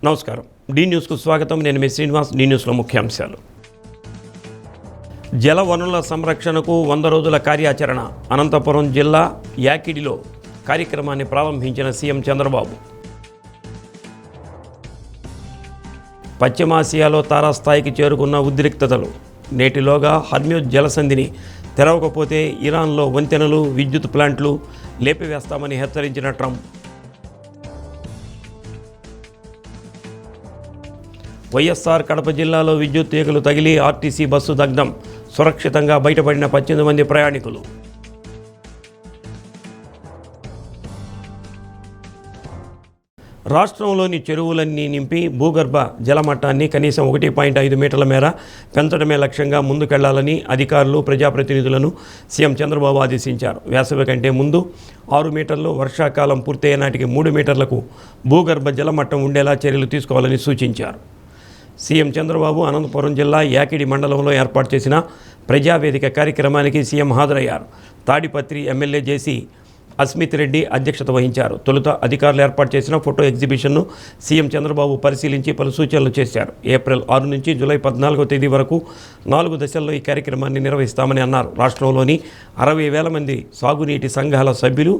నమస్కారం. డి న్యూస్కు స్వాగతం. నేను మీ శ్రీనివాస్. డి న్యూస్లో ముఖ్యాంశాలు. జల వనరుల సంరక్షణకు 100 రోజుల కార్యాచరణ. అనంతపురం జిల్లా యాకిడిలో కార్యక్రమాన్ని ప్రారంభించిన సీఎం చంద్రబాబు. పశ్చిమాసియాలో తారాస్థాయికి చేరుకున్న ఉద్రిక్తతలు. నేటిలోగా హర్మ్యూజ్ జలసంధిని తెరవకపోతే ఇరాన్లో వంతెనలు, విద్యుత్ ప్లాంట్లు లేపివేస్తామని హెచ్చరించిన ట్రంప్. వైఎస్ఆర్ కడప జిల్లాలో విద్యుత్ తీగలు తగిలి ఆర్టీసీ బస్సు దగ్ధం. సురక్షితంగా బయటపడిన 18 మంది ప్రయాణికులు. రాష్ట్రంలోని చెరువులన్నీ నింపి భూగర్భ జలమట్టాన్ని కనీసం 1.5 మీటర్ల మేర పెంచడమే లక్ష్యంగా ముందుకెళ్లాలని అధికారులు, ప్రజాప్రతినిధులను సీఎం చంద్రబాబు ఆదేశించారు. వేసవి కంటే ముందు 6 మీటర్లు, వర్షాకాలం పూర్తయ్యే నాటికి 3 మీటర్లకు భూగర్భ జలమట్టం ఉండేలా చర్యలు తీసుకోవాలని సూచించారు. సీఎం చంద్రబాబు అనంతపురం జిల్లా యాకిడి మండలంలో ఏర్పాటు చేసిన ప్రజావేదిక కార్యక్రమానికి సీఎం హాజరయ్యారు. తాడిపత్రి ఎమ్మెల్యే జేసీ అస్మిత్ రెడ్డి అధ్యక్షత వహించారు. తొలుత అధికారులు ఏర్పాటు చేసిన ఫోటో ఎగ్జిబిషన్ను సీఎం చంద్రబాబు పరిశీలించి పలు సూచనలు చేశారు. ఏప్రిల్ 6 నుంచి జూలై 14వ తేదీ వరకు 4 దశల్లో ఈ కార్యక్రమాన్ని నిర్వహిస్తామని అన్నారు. రాష్ట్రంలోని 60,000 మంది సాగునీటి సంఘాల సభ్యులు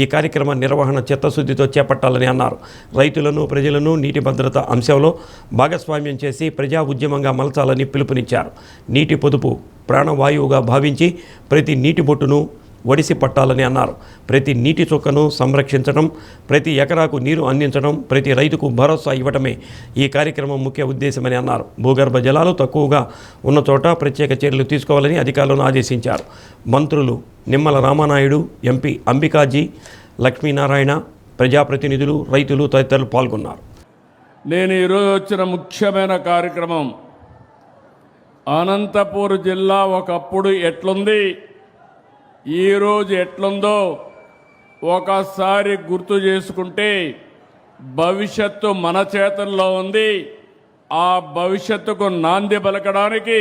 ఈ కార్యక్రమ నిర్వహణ చిత్తశుద్ధితో చేపట్టాలని అన్నారు. రైతులను, ప్రజలను నీటి భద్రత అంశంలో భాగస్వామ్యం చేసి ప్రజా ఉద్యమంగా మలచాలని పిలుపునిచ్చారు. నీటి పొదుపు ప్రాణవాయువుగా భావించి ప్రతి నీటి బొట్టును ఒడిసి పట్టాలని అన్నారు. ప్రతి నీటి చుక్కను సంరక్షించడం, ప్రతి ఎకరాకు నీరు అందించడం, ప్రతి రైతుకు భరోసా ఇవ్వటమే ఈ కార్యక్రమం ముఖ్య ఉద్దేశమని అన్నారు. భూగర్భ జలాలు తక్కువగా ఉన్న చోట ప్రత్యేక చర్యలు తీసుకోవాలని అధికారులను ఆదేశించారు. మంత్రులు నిమ్మల రామానాయుడు, ఎంపీ అంబికాజీ, లక్ష్మీనారాయణ, ప్రజాప్రతినిధులు, రైతులు తదితరులు పాల్గొన్నారు. నేను ఈరోజు వచ్చిన ముఖ్యమైన కార్యక్రమం అనంతపూర్ జిల్లా ఒకప్పుడు ఎట్లుంది, ఈరోజు ఎట్లుందో ఒకసారి గుర్తు చేసుకుంటే భవిష్యత్తు మన చేతుల్లో ఉంది. ఆ భవిష్యత్తుకు నాంది పలకడానికి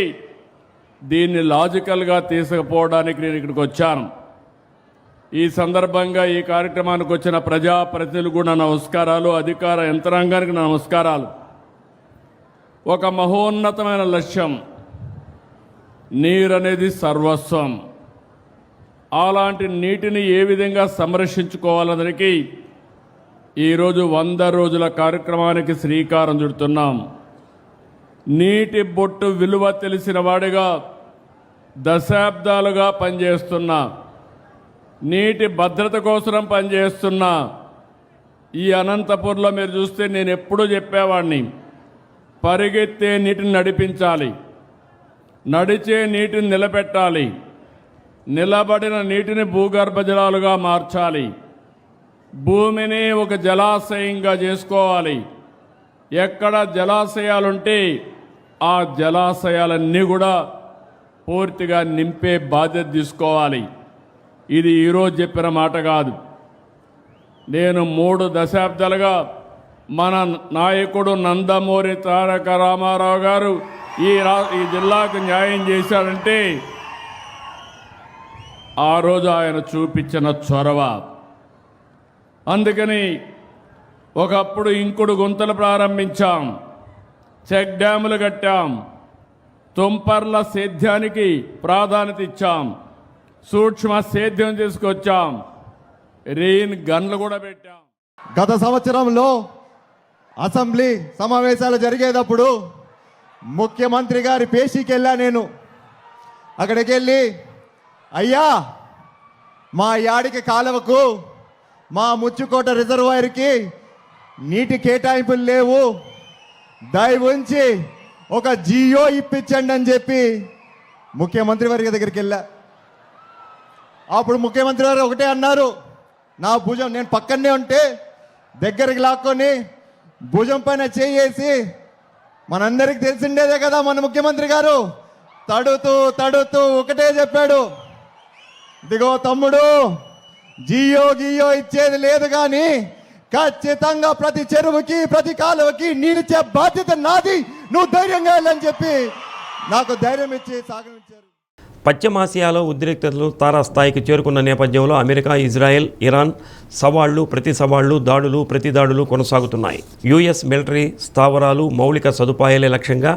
దీన్ని లాజికల్గా తీసుకుపోవడానికి నేను ఇక్కడికి వచ్చాను. ఈ సందర్భంగా ఈ కార్యక్రమానికి వచ్చిన ప్రజాప్రతినిధులు కూడా నమస్కారాలు, అధికార యంత్రాంగానికి నమస్కారాలు. ఒక మహోన్నతమైన లక్ష్యం, నీరు అనేది సర్వస్వం. అలాంటి నీటిని ఏ విధంగా సంరక్షించుకోవాలనడానికి ఈరోజు 100 రోజుల కార్యక్రమానికి శ్రీకారం చుడుతున్నాం. నీటి బొట్టు విలువ తెలిసిన వాడిగా దశాబ్దాలుగా పనిచేస్తున్నా, నీటి భద్రత కోసం పనిచేస్తున్నా ఈ అనంతపూర్లో మీరు చూస్తే నేను ఎప్పుడూ చెప్పేవాడిని, పరిగెత్తే నీటిని నడిపించాలి, నడిచే నీటిని నిలబెట్టాలి, నిలబడిన నీటిని భూగర్భ జలాలుగా మార్చాలి, భూమిని ఒక జలాశయంగా చేసుకోవాలి. ఎక్కడ జలాశయాలుంటే ఆ జలాశయాలన్నీ కూడా పూర్తిగా నింపే బాధ్యత తీసుకోవాలి. ఇది ఈరోజు చెప్పిన మాట కాదు. నేను 3 దశాబ్దాలుగా మన నాయకుడు నందమూరి తారక రామారావు గారు ఈ జిల్లాకు న్యాయం చేశాడంటే ఆ రోజు ఆయన చూపించిన చొరవ. అందుకని ఒకప్పుడు ఇంకుడు గుంతలు ప్రారంభించాం, చెక్ డ్యాములు కట్టాం, తుంపర్ల సేద్యానికి ప్రాధాన్యత ఇచ్చాం, సూక్ష్మ సేద్యం తీసుకొచ్చాం, రెయిన్ గన్లు కూడా పెట్టాం. గత సంవత్సరంలో అసెంబ్లీ సమావేశాలు జరిగేటప్పుడు ముఖ్యమంత్రి గారి పేషీకి వెళ్ళా. నేను అక్కడికి వెళ్ళి, అయ్యా మా యాడికి కాలువకు, మా ముచ్చుకోట రిజర్వాయర్కి నీటి కేటాయింపులు లేవు, దయ ఉంచి ఒక జియో ఇప్పించండి అని చెప్పి ముఖ్యమంత్రి వారి దగ్గరికి వెళ్ళా. అప్పుడు ముఖ్యమంత్రి వారు ఒకటే అన్నారు, నా భుజం, నేను పక్కనే ఉంటే దగ్గరికి లాక్కొని భుజం పైన చేయేసి, మనందరికి తెలిసిండేదే కదా మన ముఖ్యమంత్రి గారు, తడుతూ తడుతూ ఒకటే చెప్పాడు, ఇదిగో తమ్ముడు, జియో గియో ఇచ్చేది లేదు కానీ ఖచ్చితంగా ప్రతి చెరువుకి, ప్రతి కాలువకి నీళ్ళిచ్చే బాధ్యత నాది, నువ్వు ధైర్యంగా వెళ్ళని చెప్పి నాకు ధైర్యం ఇచ్చి సాగనించారు. పశ్చిమాసియాలో ఉద్రిక్తతలు తారాస్థాయికి చేరుకున్న నేపథ్యంలో అమెరికా, ఇజ్రాయెల్, ఇరాన్ సవాళ్లు ప్రతి సవాళ్లు, దాడులు ప్రతి దాడులు కొనసాగుతున్నాయి. యుఎస్ మిలిటరీ స్థావరాలు, మౌలిక సదుపాయాలే లక్ష్యంగా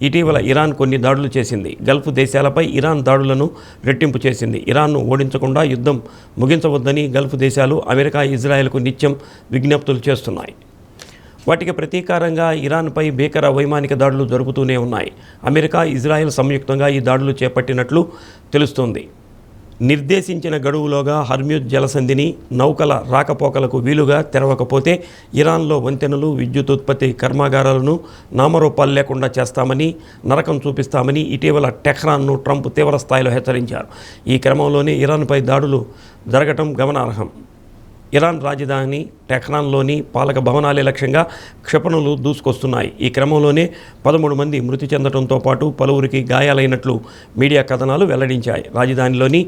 ఇటీవల ఇరాన్ కొన్ని దాడులు చేసింది. గల్ఫ్ దేశాలపై ఇరాన్ దాడులను రెట్టింపు చేసింది. ఇరాన్ను ఓడించకుండా యుద్ధం ముగించవద్దని గల్ఫ్ దేశాలు అమెరికా, ఇజ్రాయెల్కు నిత్యం విజ్ఞప్తులు చేస్తున్నాయి. వాటికి ప్రతీకారంగా ఇరాన్పై భీకర వైమానిక దాడులు జరుపుతూనే ఉన్నాయి. అమెరికా, ఇజ్రాయెల్ సంయుక్తంగా ఈ దాడులు చేపట్టినట్లు తెలుస్తోంది. నిర్దేశించిన గడువులోగా హర్మ్యూజ్ జలసంధిని నౌకల రాకపోకలకు వీలుగా తెరవకపోతే ఇరాన్లో వంతెనలు, విద్యుత్ ఉత్పత్తి కర్మాగారాలను నామరూపాలు లేకుండా చేస్తామని, నరకం చూపిస్తామని ఇటీవల టెహ్రాన్ను ట్రంప్ తీవ్ర స్థాయిలో హెచ్చరించారు. ఈ క్రమంలోనే ఇరాన్పై దాడులు జరగటం గమనార్హం. ఇరాన్ రాజధాని టెహ్రాన్లోని పాలక భవనాలే లక్ష్యంగా క్షిపణులు దూసుకొస్తున్నాయి. ఈ క్రమంలోనే 13 మంది మృతి చెందడంతో పాటు పలువురికి గాయాలైనట్లు మీడియా కథనాలు వెల్లడించాయి. రాజధానిలోని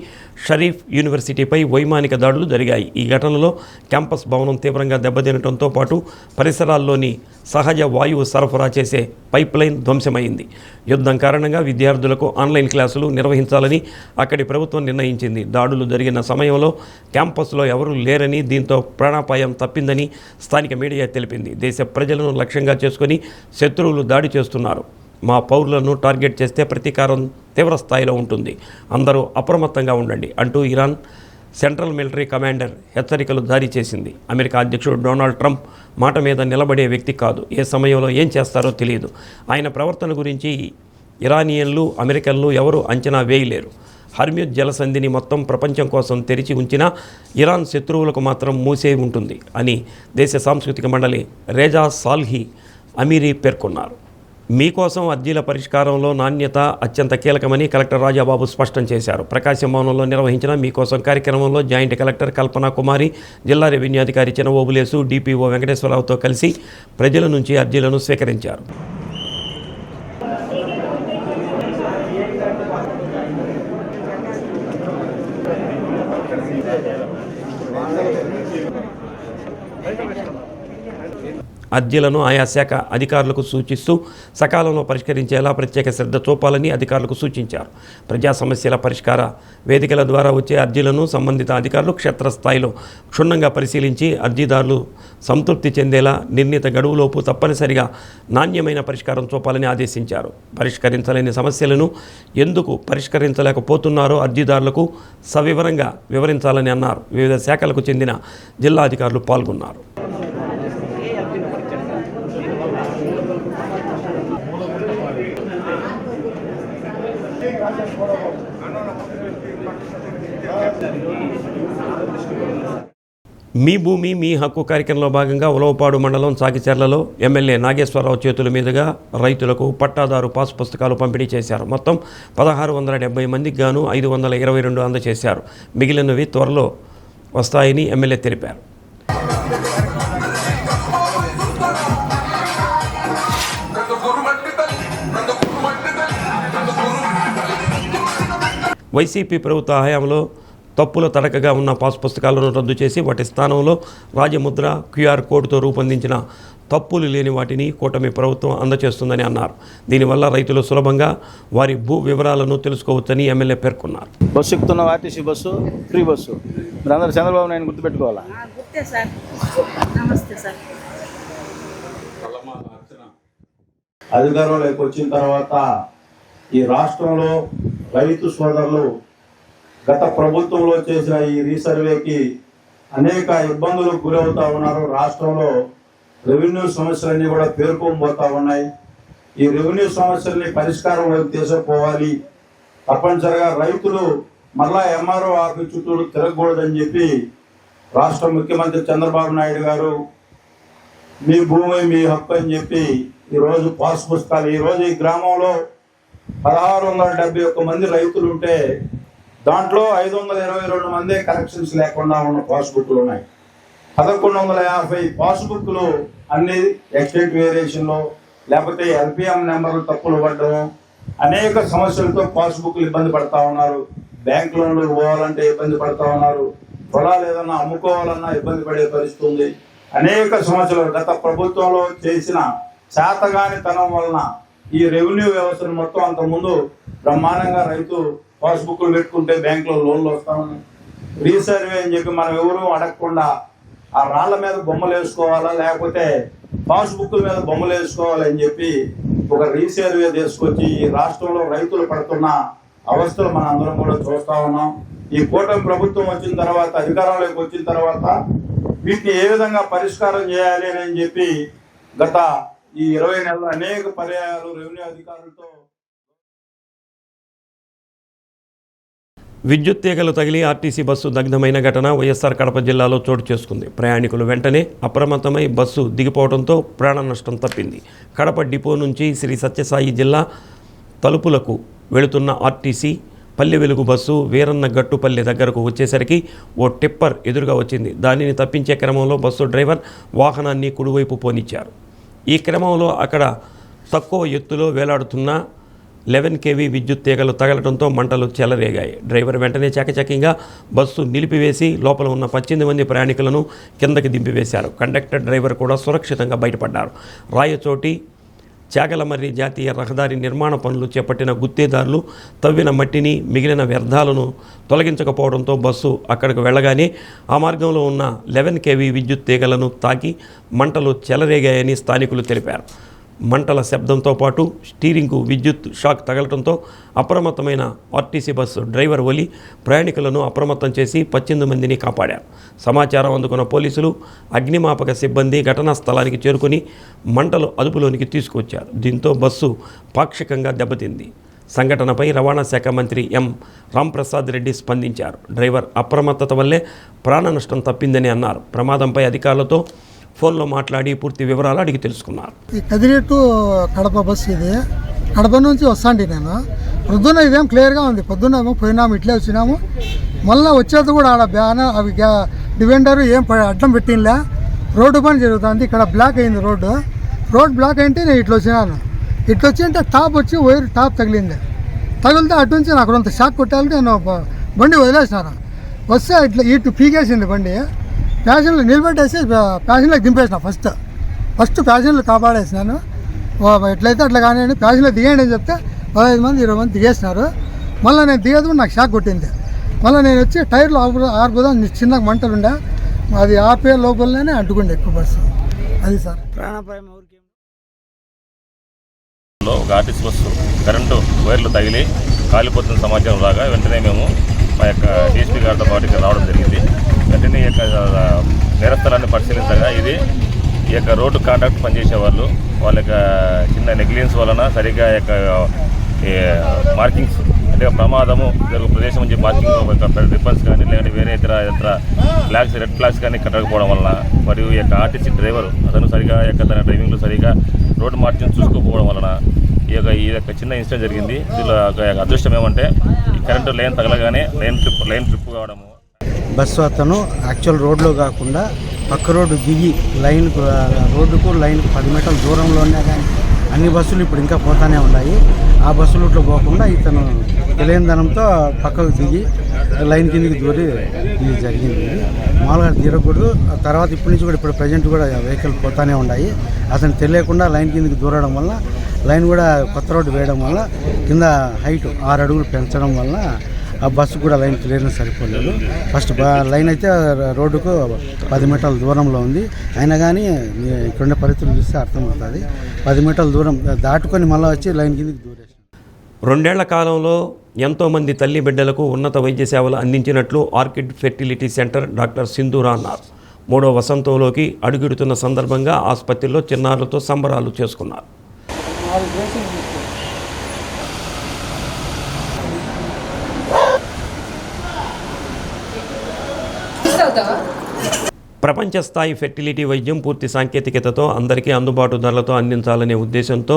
షరీఫ్ యూనివర్సిటీపై వైమానిక దాడులు జరిగాయి. ఈ ఘటనలో క్యాంపస్ భవనం తీవ్రంగా దెబ్బతినడంతో పాటు పరిసరాల్లోని సహజ వాయువు సరఫరా చేసే పైప్లైన్ ధ్వంసమైంది. యుద్ధం కారణంగా విద్యార్థులకు ఆన్లైన్ క్లాసులు నిర్వహించాలని అక్కడి ప్రభుత్వం నిర్ణయించింది. దాడులు జరిగిన సమయంలో క్యాంపస్లో ఎవరూ లేరని, దీంతో ప్రాణాపాయం తప్పిందని స్థానిక మీడియా తెలిపింది. దేశ ప్రజలను లక్ష్యంగా చేసుకుని శత్రువులు దాడి చేస్తున్నారు. మా పౌరులను టార్గెట్ చేస్తే ప్రతీకారం తీవ్ర స్థాయిలో ఉంటుంది. అందరూ అప్రమత్తంగా ఉండండి అంటూ ఇరాన్ సెంట్రల్ మిలిటరీ కమాండర్ హెచ్చరికలు జారీ చేసింది. అమెరికా అధ్యక్షుడు డొనాల్డ్ ట్రంప్ మాట మీద నిలబడే వ్యక్తి కాదు. ఏ సమయంలో ఏం చేస్తారో తెలియదు. ఆయన ప్రవర్తన గురించి ఇరానియన్లు, అమెరికన్లు ఎవరూ అంచనా వేయలేరు. హర్మ్యూజ్ జలసంధిని మొత్తం ప్రపంచం కోసం తెరిచి ఉంచినా ఇరాన్ శత్రువులకు మాత్రం మూసే ఉంటుంది అని దేశ సాంస్కృతిక మండలి రేజా సాల్హీ అమీరీ పేర్కొన్నారు. మీకోసం అర్జీల పరిష్కారంలో నాణ్యత అత్యంత కీలకమని కలెక్టర్ రాజాబాబు స్పష్టం చేశారు. ప్రకాశం భవనంలో నిర్వహించిన మీకోసం కార్యక్రమంలో జాయింట్ కలెక్టర్ కల్పనా కుమారి, జిల్లా రెవెన్యూ అధికారి చినవోబులేసు, డిపిఓ వెంకటేశ్వరరావుతో కలిసి ప్రజల నుంచి అర్జీలను స్వీకరించారు. అర్జీలను ఆయా శాఖ అధికారులకు సూచిస్తూ సకాలంలో పరిష్కరించేలా ప్రత్యేక శ్రద్ధ చూపాలని అధికారులకు సూచించారు. ప్రజా సమస్యల పరిష్కార వేదికల ద్వారా వచ్చే అర్జీలను సంబంధిత అధికారులు క్షేత్రస్థాయిలో క్షుణ్ణంగా పరిశీలించి అర్జీదారులు సంతృప్తి చెందేలా నిర్ణీత గడువులోపు తప్పనిసరిగా నాణ్యమైన పరిష్కారం చూపాలని ఆదేశించారు. పరిష్కరించలేని సమస్యలను ఎందుకు పరిష్కరించలేకపోతున్నారో అర్జీదారులకు సవివరంగా వివరించాలని అన్నారు. వివిధ శాఖలకు చెందిన జిల్లా అధికారులు పాల్గొన్నారు. మీ భూమి మీ హక్కు కార్యక్రమంలో భాగంగా ఉలవపాడు మండలం చాకిచెర్లలో ఎమ్మెల్యే నాగేశ్వరరావు చేతుల మీదుగా రైతులకు పట్టాదారు పాస్ పుస్తకాలు పంపిణీ చేశారు. మొత్తం 1670 మందికి గాను 522 అందజేశారు. మిగిలినవి త్వరలో వస్తాయని ఎమ్మెల్యే తెలిపారు. వైసీపీ ప్రభుత్వ హయాంలో తప్పుల తడకగా ఉన్న పాస్ పుస్తకాలను రద్దు చేసి వాటి స్థానంలో రాజముద్ర, క్యూఆర్ కోడ్తో రూపొందించిన తప్పులు లేని వాటిని కూటమి ప్రభుత్వం అందజేస్తుందని అన్నారు. దీనివల్ల రైతులు సులభంగా వారి భూ వివరాలను తెలుసుకోవచ్చని ఎమ్మెల్యే పేర్కొన్నారు. బస్సు ఎక్కుతున్న ఆర్టీసీ బస్సు ఫ్రీ బస్సు. మీరు అందరూ చంద్రబాబు నాయుడు గుర్తుపెట్టుకోవాలా? గుర్తే సార్. నమస్తే సార్. అధికారంలోకి వచ్చిన తర్వాత ఈ రాష్ట్రంలో రైతు సోదరులు గత ప్రభుత్వంలో చేసిన ఈ రీసర్వేకి అనేక ఇబ్బందులకు గురవుతా ఉన్నారు. రాష్ట్రంలో రెవెన్యూ సమస్యలన్నీ కూడా పేర్కొనిపోతా ఉన్నాయి. ఈ రెవెన్యూ సమస్యల్ని పరిష్కారం వైపు తీసుకుపోవాలి. తప్పనిసరిగా రైతులు మళ్ళా ఎంఆర్ఓ ఆఫీస్ చుట్టూ తిరగకూడదని చెప్పి రాష్ట్ర ముఖ్యమంత్రి చంద్రబాబు నాయుడు గారు మీ భూమి మీ హక్కు అని చెప్పి ఈరోజు పాస్ పుస్తకాలు, ఈరోజు ఈ గ్రామంలో 1671 మంది రైతులు ఉంటే దాంట్లో 522 మంది కలెక్షన్స్ లేకుండా ఉన్న పాస్బుక్లు ఉన్నాయి. 1150 పాస్బుక్లు అన్ని ఎక్స్టెంట్ వేరియేషన్లో లేకపోతే ఎల్పిఎం నెంబర్లు తప్పులు పడ్డం, అనేక సమస్యలతో పాస్బుక్లు ఇబ్బంది పడతా ఉన్నారు. బ్యాంక్ లోన్లు పోవాలంటే ఇబ్బంది పడతా ఉన్నారు. పొలాలు ఏదన్నా అమ్ముకోవాలన్నా ఇబ్బంది పడే పరిస్థితి ఉంది. అనేక సమస్యలు గత ప్రభుత్వంలో చేసిన చేతగానితనం వలన ఈ రెవెన్యూ వ్యవస్థను మొత్తం అంతకుముందు బ్రహ్మాండంగా రైతు పాస్బుక్లు పెట్టుకుంటే బ్యాంకులో లోన్లు వస్తామని, రీసర్వే అని చెప్పి మనం ఎవరూ అడగకుండా ఆ రాళ్ల మీద బొమ్మలు వేసుకోవాలా లేకపోతే పాస్బుక్ల మీద బొమ్మలు వేసుకోవాలని చెప్పి ఒక రీసర్వే తీసుకొచ్చి ఈ రాష్ట్రంలో రైతులు పడుతున్న అవస్థలు మనం అందరం కూడా చూస్తా ఉన్నాం. ఈ కూటమి ప్రభుత్వం వచ్చిన తర్వాత, అధికారంలోకి వచ్చిన తర్వాత వీటిని ఏ విధంగా పరిష్కారం చేయాలి అని చెప్పి గత ఈ 20 నెలలు అనేక పర్యాయాలు రెవెన్యూ అధికారులతో విద్యుత్ తీగలు తగిలి ఆర్టీసీ బస్సు దగ్ధమైన ఘటన వైఎస్ఆర్ కడప జిల్లాలో చోటు చేసుకుంది. ప్రయాణికులు వెంటనే అప్రమత్తమై బస్సు దిగిపోవడంతో ప్రాణ నష్టం తప్పింది. కడప డిపో నుంచి శ్రీ సత్యసాయి జిల్లా తలుపులకు వెళుతున్న ఆర్టీసీ పల్లె వెలుగు బస్సు వీరన్న గట్టుపల్లి దగ్గరకు వచ్చేసరికి ఓ టిప్పర్ ఎదురుగా వచ్చింది. దానిని తప్పించే క్రమంలో బస్సు డ్రైవర్ వాహనాన్ని కుడివైపు పోనిచ్చారు. ఈ క్రమంలో అక్కడ తక్కువ ఎత్తులో వేలాడుతున్న 11 kV విద్యుత్ తీగలు తగలడంతో మంటలు చెలరేగాయి. డ్రైవర్ వెంటనే చకచకంగా బస్సు నిలిపివేసి లోపల ఉన్న 18 మంది ప్రయాణికులను కిందకి దింపివేశారు. కండక్టర్, డ్రైవర్ కూడా సురక్షితంగా బయటపడ్డారు. రాయచోటి చాగలమర్రి జాతీయ రహదారి నిర్మాణ పనులు చేపట్టిన గుత్తేదారులు తవ్విన మట్టిని, మిగిలిన వ్యర్థాలను తొలగించకపోవడంతో బస్సు అక్కడికి వెళ్ళగానే ఆ మార్గంలో ఉన్న 11 kV విద్యుత్ తీగలను తాకి మంటలు చెలరేగాయని స్థానికులు తెలిపారు. మంటల శబ్దంతో పాటు స్టీరింగ్కు విద్యుత్ షాక్ తగలడంతో అప్రమత్తమైన ఆర్టీసీ బస్సు డ్రైవర్ ఒలి ప్రయాణికులను అప్రమత్తం చేసి 18 మందిని కాపాడారు. సమాచారం అందుకున్న పోలీసులు, అగ్నిమాపక సిబ్బంది ఘటనా స్థలానికి చేరుకుని మంటలు అదుపులోనికి తీసుకొచ్చారు. దీంతో బస్సు పాక్షికంగా దెబ్బతింది. సంఘటనపై రవాణా శాఖ మంత్రి ఎం రాంప్రసాద్ రెడ్డి స్పందించారు. డ్రైవర్ అప్రమత్తత వల్లే ప్రాణ నష్టం తప్పిందని అన్నారు. ప్రమాదంపై అధికారులతో ఫోన్లో మాట్లాడి పూర్తి వివరాలు అడిగి తెలుసుకున్నారు. ఈ కదిరి టు కడప బస్సు ఇది. కడప నుంచి వస్తాండి నేను. పొద్దున్న ఇదేం క్లియర్గా ఉంది. పొద్దున్న ఏమో పోయినాము, ఇట్లే వచ్చినాము. మళ్ళీ వచ్చేది కూడా ఆడ బ్యానర్ అవి డివెండర్ ఏం అడ్డం పెట్టినలే. రోడ్డు పని జరుగుతుంది. ఇక్కడ బ్లాక్ అయింది రోడ్ బ్లాక్ అయితే నేను ఇట్లా వచ్చినాను. ఇట్లా వచ్చి అంటే టాప్ వచ్చి వైర్ టాప్ తగిలింది. తగిలితే అటు నుంచి నాకు కొంత షాక్ కొట్టాలంటే నేను బండి వదిలేసినాను. వస్తే ఇట్లా ఇటు పీకేసింది బండి. ప్యాసింజర్లు నిలబెట్టేసి ప్యాసింజర్లకు దింపేసిన. ఫస్ట్ ప్యాసింజర్లు కాపాడేసినాను. ఎట్లయితే అట్లా కానీ ప్యాసింజర్లు దిగండి అని చెప్తే 15 మంది 20 మంది దిగేసినారు. మళ్ళీ నేను దిగదు కూడా నాకు షాక్ కొట్టింది. మళ్ళీ నేను వచ్చి టైర్లు ఆర్పుదాం చిన్న మంటలు ఉండే, అది ఆపే లోపలనే అంటుకుండే ఎక్కువ బస్సు. అది సార్ ప్రాణాపాయం. ఒక ఆర్టీసీ బస్సు కరెంటు వైర్లు తగిలి కాలిపోతున్న సమాచారం రాగా వెంటనే మేము మా యొక్క డిఎస్పీ గారితో పాటు రావడం జరిగింది. వెంటనే ఈ యొక్క నేరస్థలాన్ని పరిశీలించగా ఇది ఈ యొక్క రోడ్డు కాంట్రాక్ట్ పనిచేసే వాళ్ళ యొక్క చిన్న నెగ్లిజెన్స్ వలన సరిగ్గా యొక్క మార్కింగ్స్ అంటే ప్రమాదము జరుగు ప్రదేశం నుంచి మార్కింగ్ రిబ్బన్స్ కానీ లేదంటే వేరే ఇతర ఫ్లాగ్స్, రెడ్ ఫ్లాగ్స్ కానీ కట్టకపోవడం వలన, మరియు ఈ యొక్క ఆర్టీసీ డ్రైవర్ అతను సరిగా తన డ్రైవింగ్లో సరిగా రోడ్డు మార్కింగ్ చూసుకోకపోవడం వలన ఈ యొక్క చిన్న ఇన్సిడెంట్ జరిగింది. దీనిలో అదృష్టం ఏమంటే ఈ కరెంటు లైన్ తగలగానే లైన్ ట్రిప్ కావడము. బస్సు అతను యాక్చువల్ రోడ్లో కాకుండా పక్క రోడ్డు దిగి రోడ్డుకు లైన్కు 10 మీటర్ల దూరంలో ఉన్నా కానీ అన్ని బస్సులు ఇప్పుడు ఇంకా పోతానే ఉన్నాయి. ఆ బస్సు రూట్లో పోకుండా ఇతను తెలియనిదనంతో పక్కకు దిగి లైన్ కిందికి దూరి ఇది జరిగింది. మామూలుగా తీరకూడదు. తర్వాత ఇప్పటి నుంచి కూడా ఇప్పుడు ప్రజెంట్ కూడా వెహికల్ పోతానే ఉన్నాయి. అతను తెలియకుండా లైన్ కిందికి దూరడం వల్ల, లైన్ కూడా కొత్త రోడ్డు వేయడం వల్ల కింద హైట్ 6 అడుగులు పెంచడం వల్ల ఆ బస్సు కూడా లైన్ క్లియర్నెస్ సరిపోలేదు. ఫస్ట్ లైన్ అయితే రోడ్డుకు 10 మీటర్ల దూరంలో ఉంది. అయినా కానీ ఇక్కడున్న పరిస్థితులు చూస్తే అర్థమవుతుంది. 10 మీటర్ల దూరం దాటుకొని మళ్ళీ వచ్చి లైన్ కిందకి దూరేసి 2 ఏళ్ల కాలంలో ఎంతోమంది తల్లి బిడ్డలకు ఉన్నత వైద్య సేవలు అందించినట్లు Orchid fertility centre doctor Sindhura అన్నారు. 3వ వసంతంలోకి అడుగుడుతున్న సందర్భంగా ఆసుపత్రిలో చిన్నారులతో సంబరాలు చేసుకున్నారు. ప్రపంచ స్థాయి ఫెర్టిలిటీ వైద్యం పూర్తి సాంకేతికతతో అందరికీ అందుబాటు ధరలతో అందించాలనే ఉద్దేశంతో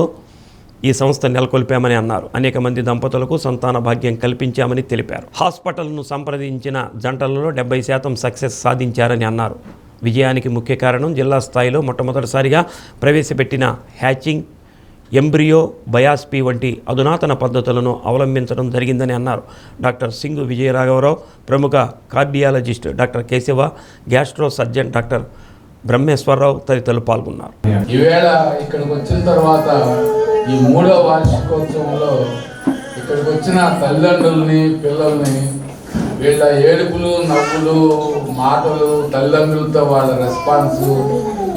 ఈ సంస్థ నెలకొల్పామని అన్నారు. అనేక మంది దంపతులకు సంతాన భాగ్యం కల్పించామని తెలిపారు. హాస్పిటల్ను సంప్రదించిన జంటలలో 70% సక్సెస్ సాధించారని అన్నారు. విజయానికి ముఖ్య కారణం జిల్లా స్థాయిలో మొట్టమొదటిసారిగా ప్రవేశపెట్టిన హ్యాచింగ్, ఎంబ్రియో బయాస్పీ వంటి అధునాతన పద్ధతులను అవలంబించడం జరిగిందని అన్నారు. డాక్టర్ సింగు విజయరాఘవరావు, ప్రముఖ cardiologist doctor Keshava, gastro surgeon doctor Brahmeswara Rao తదితరులు పాల్గొన్నారు. ఈవేళ ఇక్కడికి వచ్చిన తర్వాత ఈ 3వ వార్షికోత్సవంలో ఇక్కడికి వచ్చిన తల్లిదండ్రుల్ని పిల్లల్ని వీళ్ళ ఏడుపులు నవ్వులు మాటలు తల్లిదండ్రులతో వాళ్ళ రెస్పాన్స్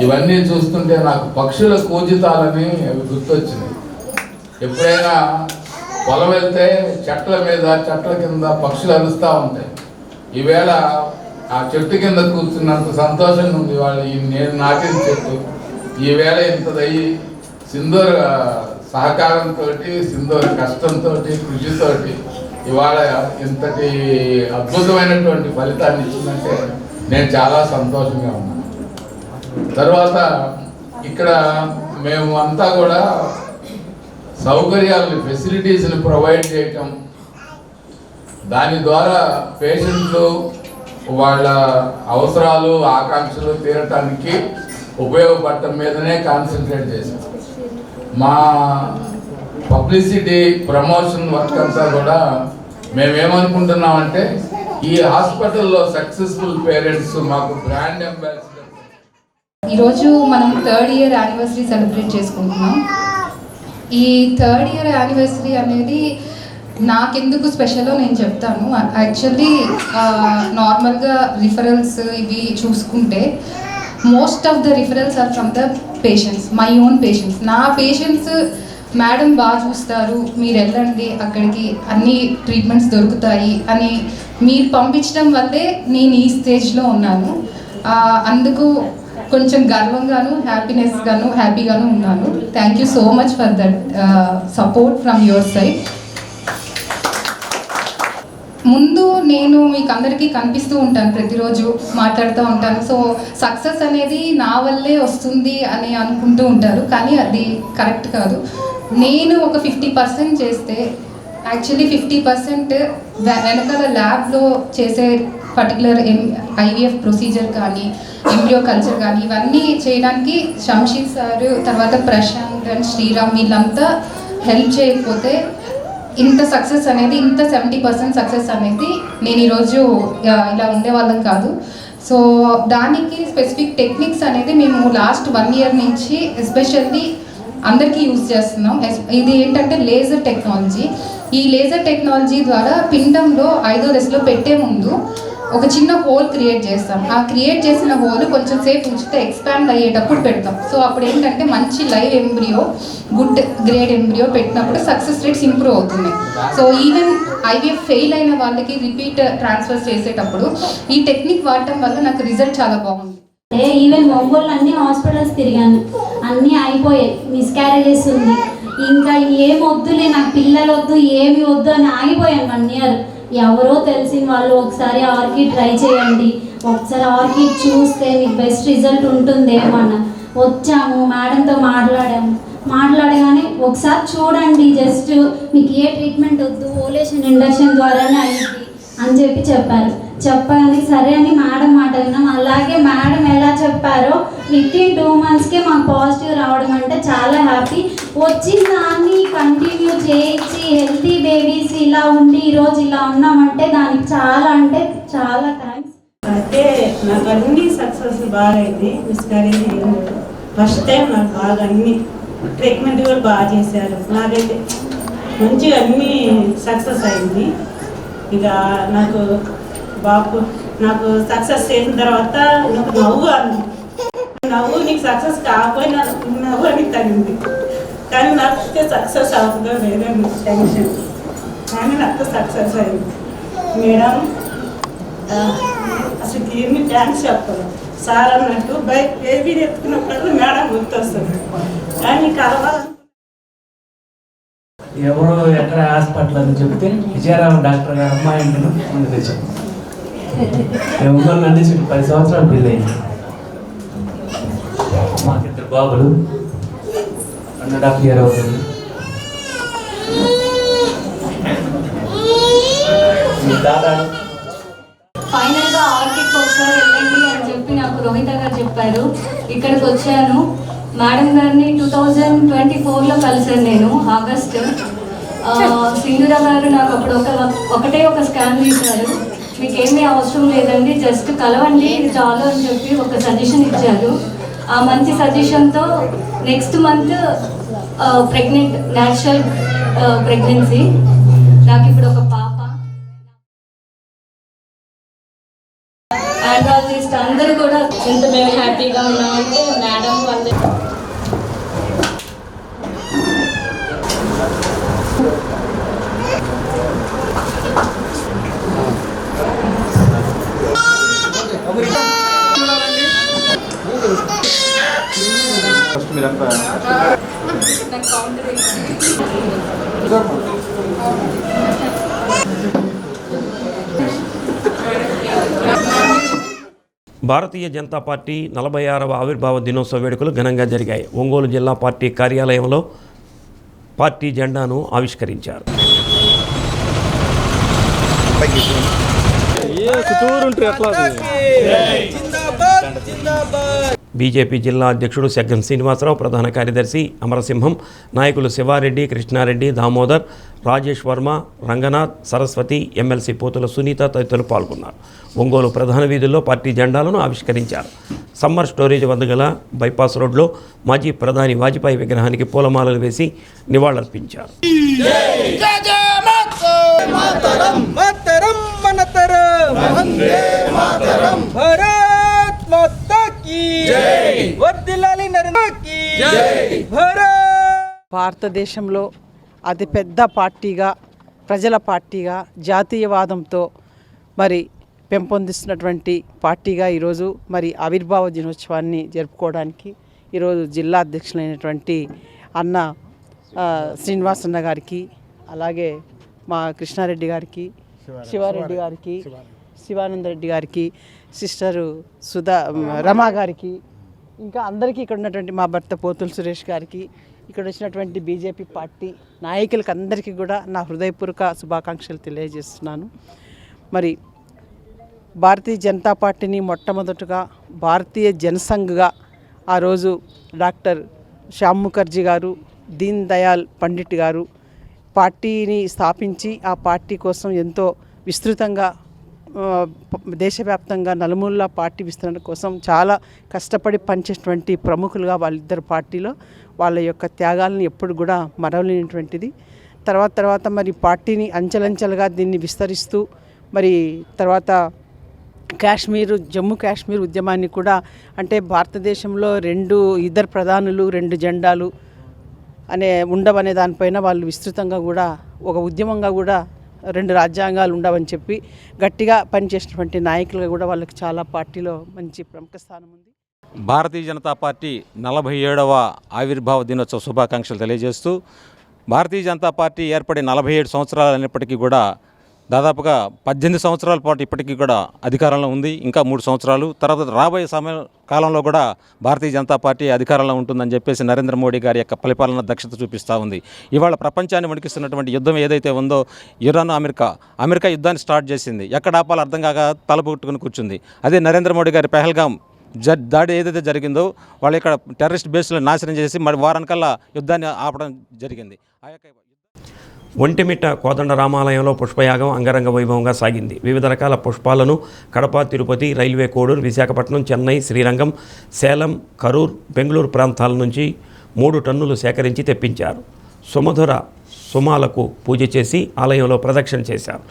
ఇవన్నీ చూస్తుంటే నాకు పక్షుల కూజితాలని అవి గుర్తొచ్చినాయి. ఎప్పుడైనా పొలం వెళ్తే చెట్ల మీద చెట్ల కింద పక్షులు అరుస్తూ ఉంటాయి. ఈవేళ ఆ చెట్టు కింద కూర్చున్నంత సంతోషంగా ఉంది. వాళ్ళు నేను నాటిన చెట్టు ఈవేళ ఇంతదయ్యి సింధూర్ సహకారంతో సింధూర్ కష్టంతో కృషితో ఇవాళ ఇంతటి అద్భుతమైనటువంటి ఫలితాన్ని ఇచ్చిందంటే నేను చాలా సంతోషంగా ఉన్నాను. తర్వాత ఇక్కడ మేము అంతా కూడా సౌకర్యాలని ఫెసిలిటీస్ని ప్రొవైడ్ చేయటం, దాని ద్వారా పేషెంట్లు వాళ్ళ అవసరాలు ఆకాంక్షలు తీరటానికి ఉపయోగపడటం మీదనే కాన్సన్ట్రేట్ చేశాం. మా పబ్లిసిటీ ప్రమోషన్ వర్క్ అంతా కూడా మేమేమనుకుంటున్నామంటే ఈ హాస్పిటల్లో సక్సెస్ఫుల్ పేరెంట్స్ మాకు బ్రాండ్ అంబాసిడర్. ఈరోజు మనం 3rd ఇయర్ యానివర్సరీ సెలబ్రేట్ చేసుకుంటున్నాం. ఈ 3rd ఇయర్ యానివర్సరీ అనేది నాకెందుకు స్పెషలో నేను చెప్తాను. యాక్చువల్లీ నార్మల్గా రిఫరల్స్ ఇవి చూసుకుంటే most of the referrals are from the patients, my own patients. నా పేషెంట్స్ మేడం బాగా చూస్తారు, మీరు వెళ్ళండి అక్కడికి, అన్ని ట్రీట్మెంట్స్ దొరుకుతాయి అని మీరు పంపించడం వల్లే నేను ఈ స్టేజ్లో ఉన్నాను. అందుకు కొంచెం గర్వంగాను హ్యాపీగాను ఉన్నాను. Thank you so much for that support from your side. ముందు నేను మీకు అందరికీ కనిపిస్తూ ఉంటాను, ప్రతిరోజు మాట్లాడుతూ ఉంటాను. సో సక్సెస్ అనేది నా వల్లే వస్తుంది అని అనుకుంటూ ఉంటారు, కానీ అది కరెక్ట్ కాదు. నేను ఒక 50% చేస్తే యాక్చువల్లీ 50% వెనకాల ల్యాబ్లో చేసే పర్టికులర్ IVF ప్రొసీజర్ కానీ ఎంబ్రియో కల్చర్ కానీ ఇవన్నీ చేయడానికి శంషీర్ సార్, తర్వాత ప్రశాంత్ అండ్ శ్రీరామ్ వీళ్ళంతా హెల్ప్ చేయకపోతే ఇంత సక్సెస్ అనేది, ఇంత 70% సక్సెస్ అనేది నేను ఈరోజు ఇలా ఉండేవాళ్ళం కాదు. సో దానికి స్పెసిఫిక్ టెక్నిక్స్ అనేది మేము లాస్ట్ 1 ఇయర్ నుంచి ఎస్పెషల్లీ అందరికీ యూజ్ చేస్తున్నాం. ఇది ఏంటంటే లేజర్ టెక్నాలజీ. ఈ లేజర్ టెక్నాలజీ ద్వారా పిండంలో 5వ దశలో పెట్టే ముందు ఒక చిన్న హోల్ క్రియేట్ చేస్తాం. ఆ క్రియేట్ చేసిన హోల్ కొంచెం సేపు ఉంచితే ఎక్స్పాండ్ అయ్యేటప్పుడు పెడతాం. సో అప్పుడు ఏంటంటే మంచి live embryo, good grade embryo పెట్టినప్పుడు సక్సెస్ రేట్స్ ఇంప్రూవ్ అవుతున్నాయి. సో ఈవెన్ IVF ఫెయిల్ అయిన వాళ్ళకి రిపీట్ ట్రాన్స్ఫర్ చేసేటప్పుడు ఈ టెక్నిక్ వాడటం వల్ల నాకు రిజల్ట్ చాలా బాగుంది. ఈవెన్ ఒంగోలు అన్ని హాస్పిటల్స్ తిరిగాను, అన్నీ అయిపోయాయి, మిస్క్యారేజెస్ ఉంది, ఇంకా ఏం వద్దులే నాకు పిల్లలు వద్దు ఏమి వద్దు అని ఆగిపోయాను 1 ఇయర్. ఎవరో తెలిసిన వాళ్ళు ఒకసారి ఆర్కిడ్ ట్రై చేయండి, ఒకసారి ఆర్కిడ్ చూస్తే మీకు బెస్ట్ రిజల్ట్ ఉంటుందేమో అన్న. వచ్చాము, మేడంతో మాట్లాడగానే ఒకసారి చూడండి, జస్ట్ మీకు ఏ ట్రీట్మెంట్ వద్దు, ఓలేషన్ ఇండక్షన్ ద్వారానే అయ్యింది అని చెప్పారు. చెప్పగానే సరే అని మేడం మాట విన్నాం. అలాగే మేడం ఎలా చెప్పారో వితిన్ 2 monthsకే మాకు పాజిటివ్ రావడం అంటే చాలా హ్యాపీ. వచ్చిన దాన్ని కంటిన్యూ చేయించి హెల్తీ బేబీస్ ఇలా ఉండి ఈరోజు ఇలా ఉన్నామంటే దానికి చాలా అంటే చాలా థ్యాంక్స్. అయితే నాకు అన్ని సక్సెస్ బాగా అయింది, మిస్క్యారేజ్ ఫస్ట్ టైం నాకు బాగా అన్ని ట్రీట్మెంట్ కూడా బాగా చేశారు. నాకైతే మంచిగా అన్నీ సక్సెస్ అయింది. ఇక నాకు సక్సెస్ చేసిన తర్వాత నాకు నవ్వు నీకు సక్సెస్ కాకపోయినా నవ్వు అని తగ్గింది, కానీ నాకు సక్సెస్ అవుతుందో లేదో టెన్షన్, కానీ నాకు సక్సెస్ అయింది. మేడం అసలు ఎన్ని థ్యాంక్స్ చెప్పాలి. సార్ అన్నట్టు బేబీని ఎత్తుకున్నప్పుడు మేడం గుర్తొస్తుంది, కానీ కలవాలి. ఎవరో ఎక్కడ హాస్పిటల్ అని చెప్తే విజయరావు డాక్టర్ గారు అమ్మాయి ముందు తెచ్చాను. ఒంగోలు నుండి 10 సంవత్సరాలు పెళ్ళయింది. మాకు 2 బాబులు, 1.5 year అవుతుంది. ఫైనల్గా ఆర్కిడ్కి ఒకసారి వెళ్ళండి అని చెప్పి నాకు రోహిత గారు చెప్పారు. ఇక్కడికి వచ్చాను. మేడం గారిని 2024లో కలిసాను నేను, ఆగస్ట్. సింధూర గారు నాకు అప్పుడు ఒకటే ఒక స్కాన్ తీశారు. మీకు ఏమీ అవసరం లేదండి, జస్ట్ కలవండి ఇది చాలు అని చెప్పి ఒక సజెషన్ ఇచ్చారు. ఆ మంచి సజెషన్తో next month pregnant, natural pregnancy. నాకు ఇప్పుడు ఒక పాప. ఆండ్రాలజిస్ట్ అందరూ కూడా ఎంత మేము హ్యాపీగా ఉన్నామంటే మేడం వాళ్ళే. భారతీయ జనతా పార్టీ 46వ ఆవిర్భావ దినోత్సవ వేడుకలు ఘనంగా జరిగాయి. ఒంగోలు జిల్లా పార్టీ కార్యాలయంలో పార్టీ జెండాను ఆవిష్కరించారు. బీజేపీ జిల్లా అధ్యక్షుడు సెగ్గం శ్రీనివాసరావు, ప్రధాన కార్యదర్శి అమరసింహం, నాయకులు శివారెడ్డి, కృష్ణారెడ్డి, దామోదర్, రాజేష్ వర్మ, రంగనాథ్, సరస్వతి, ఎమ్మెల్సీ పోతుల సునీత తదితరులు పాల్గొన్నారు. ఒంగోలు ప్రధాన వీధుల్లో పార్టీ జెండాలను ఆవిష్కరించారు. సమ్మర్ స్టోరేజ్ వద్ద గల బైపాస్ రోడ్లో మాజీ ప్రధాని వాజ్పేయి విగ్రహానికి పూలమాలలు వేసి నివాళులర్పించారు. భారతదేశంలో అతిపెద్ద పార్టీగా, ప్రజల పార్టీగా, జాతీయవాదంతో మరి పెంపొందిస్తున్నటువంటి పార్టీగా ఈరోజు మరి ఆవిర్భావ దినోత్సవాన్ని జరుపుకోవడానికి ఈరోజు జిల్లా అధ్యక్షులైనటువంటి అన్న శ్రీనివాసన్న గారికి, అలాగే మా కృష్ణారెడ్డి గారికి, శివారెడ్డి గారికి, శివానందరెడ్డి గారికి, సిస్టరు రమా గారికి, ఇంకా అందరికీ ఇక్కడ ఉన్నటువంటి మా భర్త పోతుల సురేష్ గారికి, ఇక్కడ వచ్చినటువంటి బీజేపీ పార్టీ నాయకులకు అందరికీ కూడా నా హృదయపూర్వక శుభాకాంక్షలు తెలియజేస్తున్నాను. మరి భారతీయ జనతా పార్టీని మొట్టమొదటగా భారతీయ జనసంఘ్గా ఆ రోజు డాక్టర్ శ్యామ్ ముఖర్జీ గారు, దీన్ దయాల్ పండిట్ గారు పార్టీని స్థాపించి ఆ పార్టీ కోసం ఎంతో విస్తృతంగా దేశవ్యాప్తంగా నలుమూలల పార్టీ విస్తరణ కోసం చాలా కష్టపడి పనిచేసినటువంటి ప్రముఖులుగా వాళ్ళిద్దరు పార్టీలో వాళ్ళ యొక్క త్యాగాలను ఎప్పుడు కూడా మరవలేనటువంటిది. తర్వాత మరి పార్టీని అంచెలంచెలుగా దీన్ని విస్తరిస్తూ మరి తర్వాత జమ్మూ కాశ్మీర్ ఉద్యమాన్ని కూడా, అంటే భారతదేశంలో ఇద్దరు ప్రధానులు, 2 జెండాలు ఉండవనే దానిపైన వాళ్ళు విస్తృతంగా కూడా ఒక ఉద్యమంగా కూడా 2 రాజ్యాంగాలు ఉండవని చెప్పి గట్టిగా పనిచేసినటువంటి నాయకులుగా కూడా వాళ్ళకి చాలా పార్టీలో మంచి ప్రముఖ స్థానం ఉంది. భారతీయ జనతా పార్టీ 47వ ఆవిర్భావ దినోత్సవ శుభాకాంక్షలు తెలియజేస్తూ, భారతీయ జనతా పార్టీ ఏర్పడి 47 సంవత్సరాలు అయినప్పటికీ కూడా దాదాపుగా 18 సంవత్సరాల పాటు ఇప్పటికీ కూడా అధికారంలో ఉంది. ఇంకా 3 సంవత్సరాలు తర్వాత రాబోయే కాలంలో కూడా భారతీయ జనతా పార్టీ అధికారంలో ఉంటుందని చెప్పేసి నరేంద్ర మోడీ గారి యొక్క పరిపాలన దక్షత చూపిస్తూ ఉంది. ఇవాళ ప్రపంచాన్ని వణికిస్తున్నటువంటి యుద్ధం ఏదైతే ఉందో, ఇరాన్ అమెరికా యుద్ధాన్ని స్టార్ట్ చేసింది. ఎక్కడ ఆపాలో అర్థం కాక తలపుట్టుకుని కూర్చుంది. అదే నరేంద్ర మోడీ గారి పెహల్గాం దాడి ఏదైతే జరిగిందో, వాళ్ళు ఇక్కడ టెర్రరిస్ట్ బేస్లో నాశనం చేసి మరి వారానికల్లా యుద్ధాన్ని ఆపడం జరిగింది. ఆ యొక్క ఒంటిమిట్ట కోదండ రామాలయంలో పుష్పయాగం అంగరంగ వైభవంగా సాగింది. వివిధ రకాల పుష్పాలను కడప, తిరుపతి, రైల్వే కోడూరు, విశాఖపట్నం, చెన్నై, శ్రీరంగం, సేలం, కరూర్, బెంగళూరు ప్రాంతాల నుంచి 3 టన్నులు సేకరించి తెప్పించారు. సుమధుర సుమాలకు పూజ చేసి ఆలయంలో ప్రదక్షిణ చేశారు.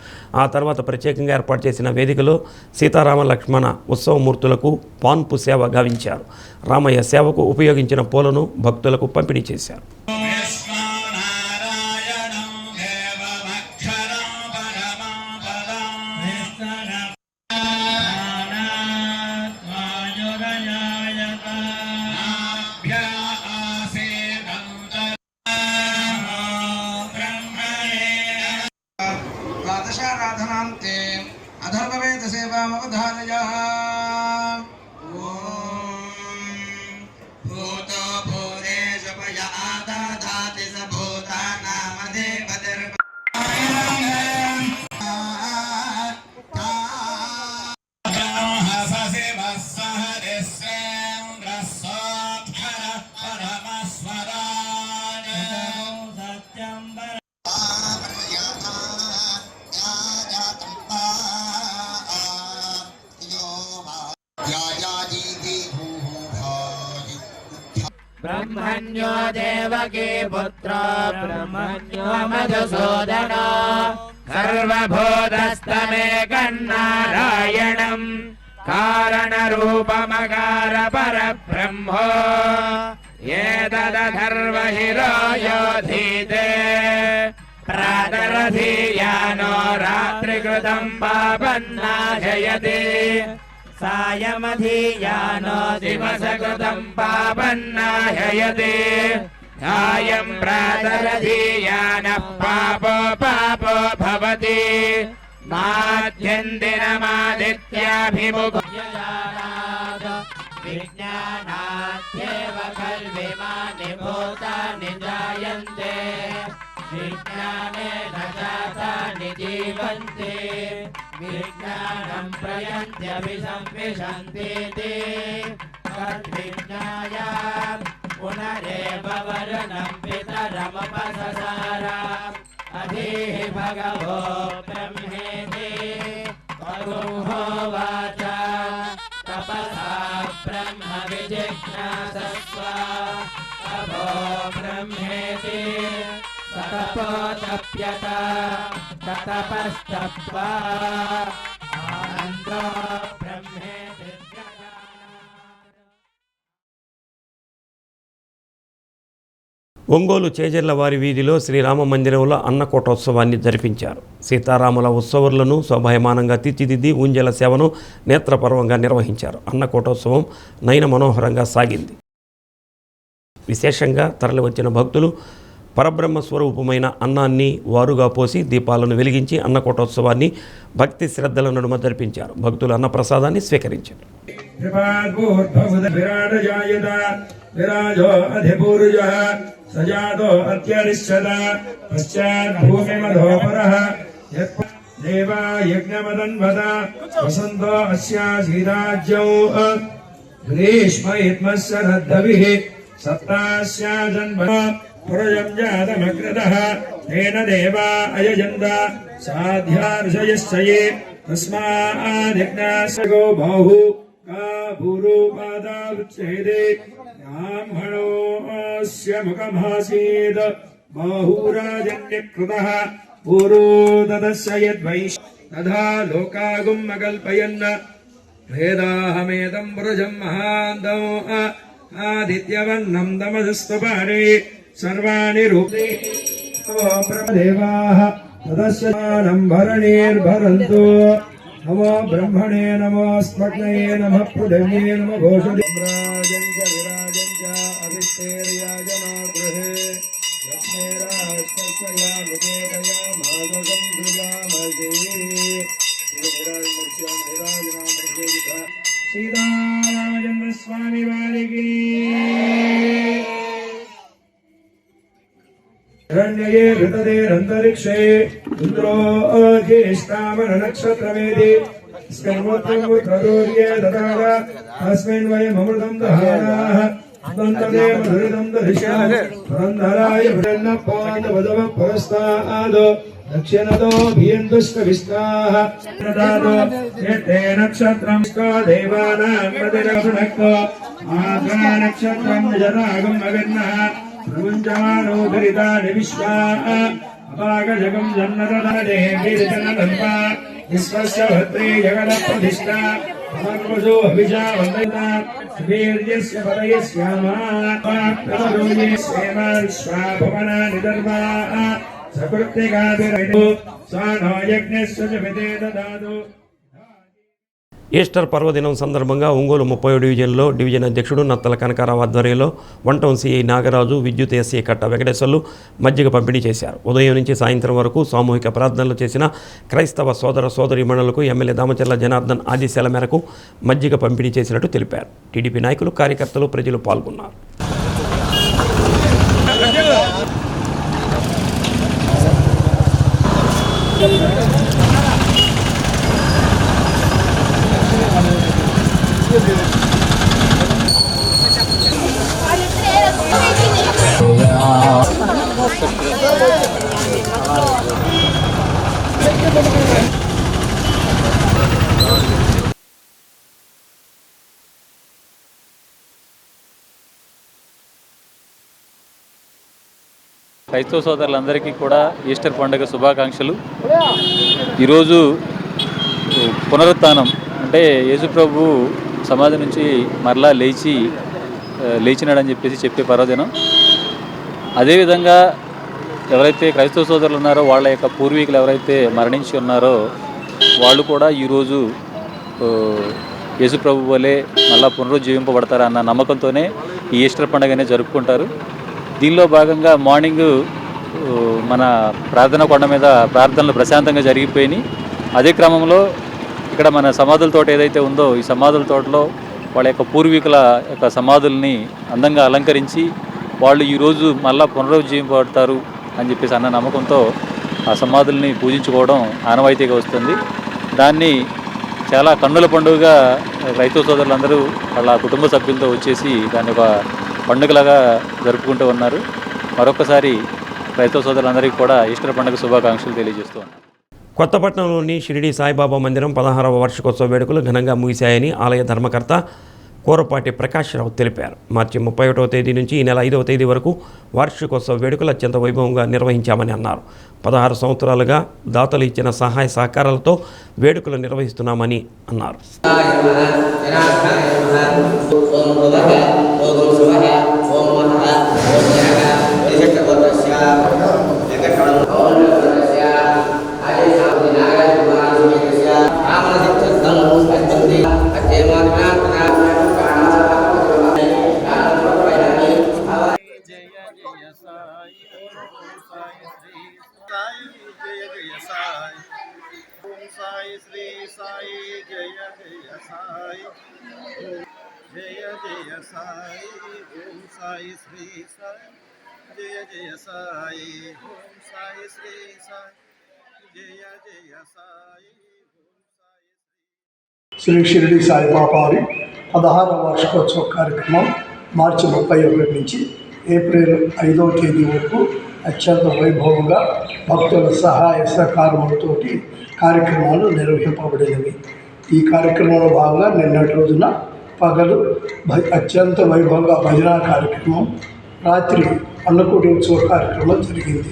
ఆ తర్వాత ప్రత్యేకంగా ఏర్పాటు చేసిన వేదికలో సీతారామ లక్ష్మణ ఉత్సవమూర్తులకు పాన్పు సేవ గావించారు. రామయ్య సేవకు ఉపయోగించిన పూలను భక్తులకు పంపిణీ చేశారు. అధర్వవేద సేవామవధారయ. భూతో భూరేష పయ ఆదాధాతి స భూతానామదేవదర్భ ब्रह्मण्यो देवकी पुत्रो ब्रह्मण्यो मधुसूदनो सर्वभूतस्तमेकन्नारायणम् कारणरूपमकार परब्रह्मो एतदथर्वहिरो योधीते प्रातरधीयानो रात्रिकृतं पापन्नाशयति सायमधीयानो दिवसकृतं पापन्नाशयति सायं प्रातरधीयानः पापो पापो भवति माध्यन्दिनमादित्याभिमुखो विज्ञानात्येव कल्विमानि भूतानि जायन्ते विज्ञानेन जातानि जीवन्ते विज्ञानं प्रयन्त्यभिसंविशन्तीति तद्विज्ञाय पुनरेव वरुणं पितरमुपससार अधीः भगवो ब्रह्मेति वरुहोवाच तपसा ब्रह्म विजिज्ञासस्व तपो ब्रह्मेति तपोतप्यत ततपस्तप्त्वा आनन्दो ब्रह्मेति ఒంగోలు చేజర్ల వారి వీధిలో శ్రీరామ మందిరంలో అన్నకూటోత్సవాన్ని జరిపించారు. సీతారాముల ఉత్సవాలను శోభాయమానంగా తీర్చిదిద్ది ఊంజల సేవను నేత్రపర్వంగా నిర్వహించారు. అన్నకూటోత్సవం నయన మనోహరంగా సాగింది. విశేషంగా తరలివచ్చిన భక్తులు పరబ్రహ్మ స్వరూపమైన అన్నాన్ని వారుగా పోసి దీపాలను వెలిగించి అన్నకూటోత్సవాన్ని భక్తి శ్రద్ధల నడుమ జరిపించారు. భక్తులు అన్నప్రసాదాన్ని స్వీకరించారు. विराजो अधिपूर्जः सजातो अत्यरिष्यत पश्चाद्भूमिमधोपरः देवा यज्ञमदन्वत वसन्तो अस्यासीराज्यौ ग्रीष्म इत्मस्य रद्धविः सप्तास्या जन्म पुरजं जातमग्रतः तेन देवा अयजन्त साध्यार्षयश्च ये तस्मादिज्ञास्य गो बाहु भूरूपादावच्छेदे ब्राह्मणोऽस्य मुखमासीत् बाहुराजन्यकृतः पूरो तदस्य यद्वैश्य तथा लोकागुम् अकल्पयन् वेदाहमेदम् पुरुषम् महान्तम् आदित्यवर्णम् तमसस्वपारे सर्वाणि रूपे ब्रह्मदेवाः तदस्य भरणीर्भरन्तु नमो ब्रह्मणे नमो स्मग्नये नमः पृथिव्ये नमः घोषति राजं च विराजं च अभिष्टेर्याजनो गृहे लक्ष्मीराष्टस्या मुकेतया माधवं सुजामसे सीतारामचन्द्र स्वामी वारिकी हिरण्यये ऋतदेरन्तरिक्षे इन्द्रो ज्येष्ठामन नक्षत्रमेति स्कर्मोत्तमोत्तरोर्ये ददार अस्मिन् वयममृतं दहानाः तन्तदे मधुरितं दर्शनं पुरन्दराय भृन्नपादवदव पुरस्ताद् दक्षिणतो भियन्तुष्कविष्टाः ददातु यत्ते नक्षत्रं देवानां प्रतिरक्षणक्तो आद्रा नक्षत्रं जरागम् अगन्नः प्रमुञ्चमानो धरितानि विश्वा अपाकजगम् जन्नतदाने वीरजनधर्मा विश्वस्य भद्रे जगदप्रतिष्ठा भगवतो अभिजा वन्दना वीर्यस्य पदयस्यामा पात्रमरोये सेवा विश्वा भुवनानि धर्मा सकृत्तिकाभिरैतो सानो यज्ञस्य च विदे ददातु. ఈస్టర్ పర్వదినం సందర్భంగా ఒంగోలు 30వ డివిజన్లో డివిజన్ అధ్యక్షుడు నత్తల కనకారావు ఆధ్వర్యంలో 1 టౌన్ సిఐ నాగరాజు, విద్యుత్ ఎస్సీ కట్ట వెంకటేశ్వర్లు మజ్జిగ పంపిణీ చేశారు. ఉదయం నుంచి సాయంత్రం వరకు సామూహిక ప్రార్థనలు చేసిన క్రైస్తవ సోదర సోదరీమణులకు ఎమ్మెల్యే దామచర్ల జనార్దన్ ఆదేశాల మేరకు మజ్జిగ పంపిణీ చేసినట్టు తెలిపారు. టీడీపీ నాయకులు, కార్యకర్తలు, ప్రజలు పాల్గొన్నారు. క్రైస్తవ సోదరులందరికీ కూడా ఈస్టర్ పండుగ శుభాకాంక్షలు. ఈరోజు పునరుత్థానం అంటే యేసుప్రభు సమాధి నుంచి మరలా లేచినాడని చెప్పే పర్వదినం. అదేవిధంగా ఎవరైతే క్రైస్తవ సోదరులు ఉన్నారో వాళ్ళ యొక్క పూర్వీకులు ఎవరైతే మరణించి ఉన్నారో వాళ్ళు కూడా ఈరోజు యేసుప్రభు వలె మళ్ళా పునరుజ్జీవింపబడతారన్న నమ్మకంతోనే ఈ ఈస్టర్ పండుగనే జరుపుకుంటారు. దీనిలో భాగంగా మార్నింగ్ మన ప్రార్థన కొండ మీద ప్రార్థనలు ప్రశాంతంగా జరిగిపోయినాయి. అదే క్రమంలో ఇక్కడ మన సమాధుల తోట ఏదైతే ఉందో ఈ సమాధుల తోటలో వాళ్ళ యొక్క పూర్వీకుల యొక్క సమాధుల్ని అందంగా అలంకరించి వాళ్ళు ఈరోజు మళ్ళా పునరుజ్జీవింపబడతారు అని చెప్పేసి అన్న నమ్మకంతో ఆ సమాధుల్ని పూజించుకోవడం ఆనవాయితీగా వస్తుంది. దాన్ని చాలా కన్నుల పండుగగా రైతు సోదరులందరూ వాళ్ళ కుటుంబ సభ్యులతో వచ్చేసి దాన్ని ఒక పండుగలాగా జరుపుకుంటూ ఉన్నారు. మరొకసారి రైతు సోదరులందరికీ కూడా ఈస్టర్ పండుగ శుభాకాంక్షలు తెలియజేస్తూ ఉన్నారు. కొత్తపట్నంలోని షిరిడి సాయిబాబా మందిరం 16వ వార్షికోత్సవ వేడుకలు ఘనంగా ముగిశాయని ఆలయ ధర్మకర్త కోరపాటి ప్రకాశ్రావు తెలిపారు. మార్చి 31వ తేదీ నుంచి ఈ నెల 5వ తేదీ వరకు వార్షికోత్సవ వేడుకలు అత్యంత వైభవంగా నిర్వహించామని అన్నారు. 16 సంవత్సరాలుగా దాతలు ఇచ్చిన సహాయ సహకారాలతో వేడుకలు నిర్వహిస్తున్నామని అన్నారు. శ్రీ షిరిడి సాయిబాబా వారి 16వ వార్షికోత్సవ కార్యక్రమం మార్చి 31 నుంచి ఏప్రిల్ 5వ తేదీ వరకు అత్యంత వైభవంగా భక్తుల సహాయ సహకారములతో కార్యక్రమాలు నిర్వహింపబడినవి. ఈ కార్యక్రమంలో భాగంగా నిన్నటి రోజున పగలు అత్యంత వైభవంగా భజన కార్యక్రమం, రాత్రి అన్నకూటి ఉత్సవ కార్యక్రమం జరిగింది.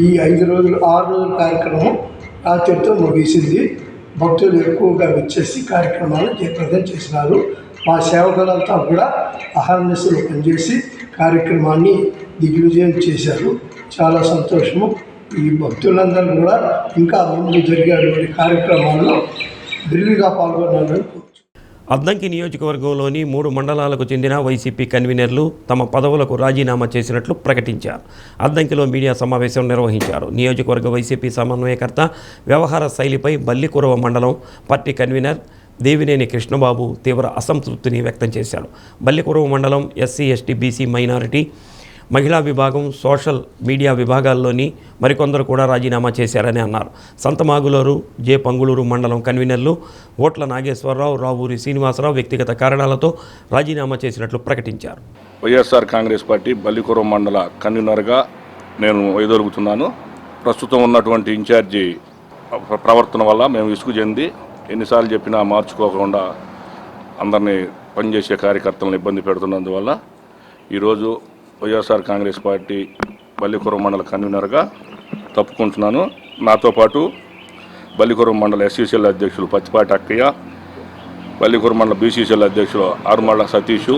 ఈ 6 రోజుల కార్యక్రమం రాత్రితో ముగిసింది. భక్తులు ఎక్కువగా వచ్చేసి కార్యక్రమాలు జయప్రదం చేసినారు. మా సేవకులంతా కూడా అహర్నిశలు పనిచేసి కార్యక్రమాన్ని దిగ్విజయం చేశారు. చాలా సంతోషము. ఈ భక్తులందరూ కూడా ఇంకా ముందు జరిగేటువంటి కార్యక్రమాల్లో విరివిగా పాల్గొనాలని అద్దంకి నియోజకవర్గంలోని 3 మండలాలకు చెందిన వైసీపీ కన్వీనర్లు తమ పదవులకు రాజీనామా చేసినట్లు ప్రకటించారు. అద్దంకిలో మీడియా సమావేశం నిర్వహించారు. నియోజకవర్గ వైసీపీ సమన్వయకర్త వ్యవహార శైలిపై బల్లికురవ మండలం పార్టీ కన్వీనర్ దేవినేని కృష్ణబాబు తీవ్ర అసంతృప్తిని వ్యక్తం చేశాడు. బల్లికురవ మండలం ఎస్సీ, ఎస్టీ, బీసీ, మైనారిటీ, మహిళా విభాగం, సోషల్ మీడియా విభాగాల్లోని మరికొందరు కూడా రాజీనామా చేశారని అన్నారు. సంతమాగులూరు, జే పంగులూరు మండలం కన్వీనర్లు ఓట్ల నాగేశ్వరరావు, రావూరి శ్రీనివాసరావు వ్యక్తిగత కారణాలతో రాజీనామా చేసినట్లు ప్రకటించారు. వైఎస్ఆర్ కాంగ్రెస్ పార్టీ బల్లికురం మండల కన్వీనర్గా నేను వైదొలుగుతున్నాను. ప్రస్తుతం ఉన్నటువంటి ఇన్ఛార్జి ప్రవర్తన వల్ల మేము విసుగు చెంది ఎన్నిసార్లు చెప్పినా మార్చుకోకుండా అందరినీ పనిచేసే కార్యకర్తలను ఇబ్బంది పెడుతున్నందువల్ల ఈరోజు వైఎస్ఆర్ కాంగ్రెస్ పార్టీ బల్లికురం మండల కన్వీనర్గా తప్పుకుంటున్నాను. నాతో పాటు బల్లికురం మండల ఎస్సీసీఎల్ అధ్యక్షులు పత్తిపాటి అక్కయ్య, బల్లికురం మండల బీసీసీఎల్ అధ్యక్షులు ఆరుమళ్ళ సతీషు,